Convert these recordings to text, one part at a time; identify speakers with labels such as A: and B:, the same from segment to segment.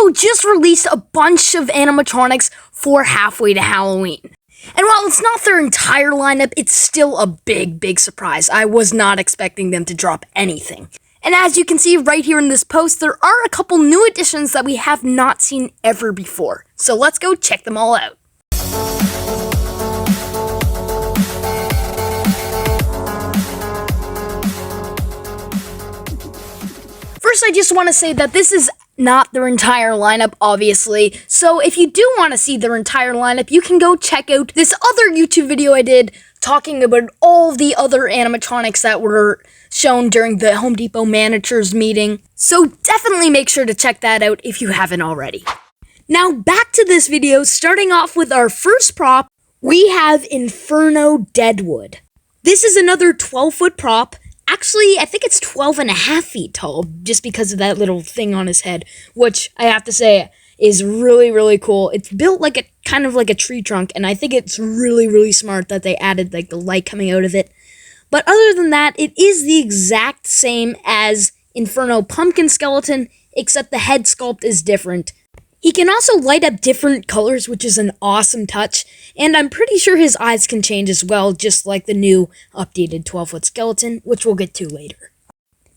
A: Depot just released a bunch of animatronics for halfway to Halloween. And while it's not their entire lineup, it's still a big surprise. I was not expecting them to drop anything. And as you can see right here in this post, there are a couple new additions that we have not seen ever before. So let's go check them all out. First, I just want to say that this is not their entire lineup, obviously. So if you do want to see their entire lineup, you can go check out this other YouTube video I did talking about all the other animatronics that were shown during the Home Depot managers meeting. So definitely make sure to check that out if you haven't already. Now back to this video, starting off with our first prop, we have Inferno Deadwood. This is another 12-foot prop. Actually, I think it's 12.5 feet tall, just because of that little thing on his head, which I have to say is really cool. It's built like a kind of like a tree trunk, and I think it's really smart that they added like the light coming out of it. But other than that, it is the exact same as Inferno Pumpkin Skeleton, except the head sculpt is different. He can also light up different colors, which is an awesome touch, and I'm pretty sure his eyes can change as well, just like the new updated 12-foot skeleton, which we'll get to later.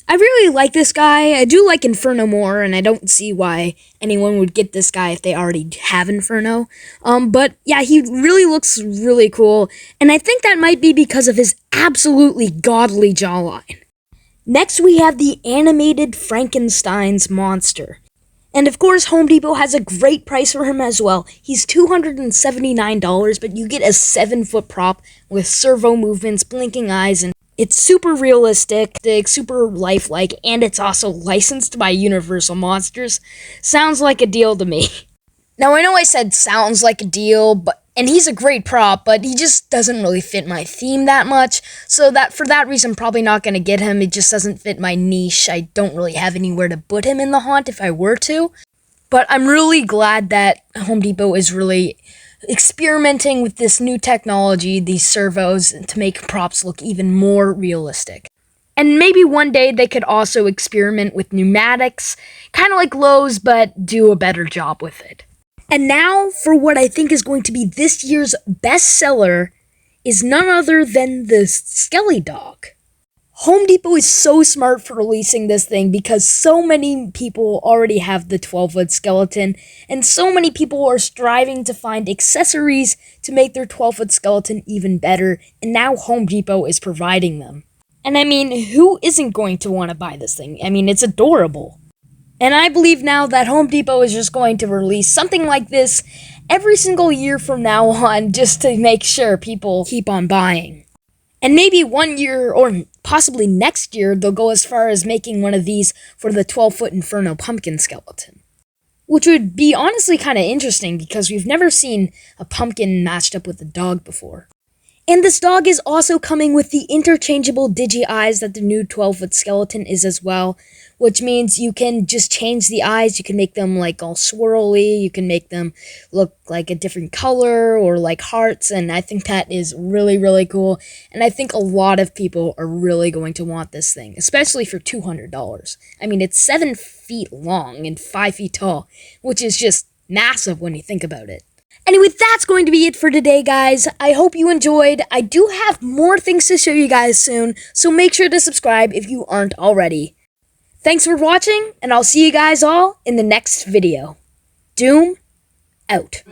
A: I really like this guy. I do like Inferno more, and I don't see why anyone would get this guy if they already have Inferno. But yeah, he really looks really cool, and I think that might be because of his absolutely godly jawline. Next, we have the animated Frankenstein's monster. And of course, Home Depot has a great price for him as well. He's $279, but you get a 7-foot prop with servo movements, blinking eyes, and it's super realistic, super lifelike, and it's also licensed by Universal Monsters. Sounds like a deal to me. Now, I know I said sounds like a deal, and he's a great prop, but he just doesn't really fit my theme that much, so that for that reason, I'm probably not going to get him. It just doesn't fit my niche. I don't really have anywhere to put him in the haunt if I were to, but I'm really glad that Home Depot is really experimenting with this new technology, these servos, to make props look even more realistic. And maybe one day they could also experiment with pneumatics, kind of like Lowe's, but do a better job with it. And now, for what I think is going to be this year's bestseller, is none other than the Skelly Dog. Home Depot is so smart for releasing this thing because so many people already have the 12-foot skeleton, and so many people are striving to find accessories to make their 12-foot skeleton even better, and now Home Depot is providing them. And I mean, who isn't going to want to buy this thing? I mean, it's adorable. And I believe now that Home Depot is just going to release something like this every single year from now on, just to make sure people keep on buying. And maybe one year, or possibly next year, they'll go as far as making one of these for the 12-foot Inferno Pumpkin Skeleton. Which would be honestly kind of interesting, because we've never seen a pumpkin matched up with a dog before. And this dog is also coming with the interchangeable digi-eyes that the new 12-foot skeleton is as well, which means you can just change the eyes. You can make them like all swirly, you can make them look like a different color or like hearts, and I think that is really cool, and I think a lot of people are really going to want this thing, especially for $200. I mean, it's 7 feet long and 5 feet tall, which is just massive when you think about it. Anyway, that's going to be it for today, guys. I hope you enjoyed. I do have more things to show you guys soon, so make sure to subscribe if you aren't already. Thanks for watching, and I'll see you guys all in the next video. Doom, out.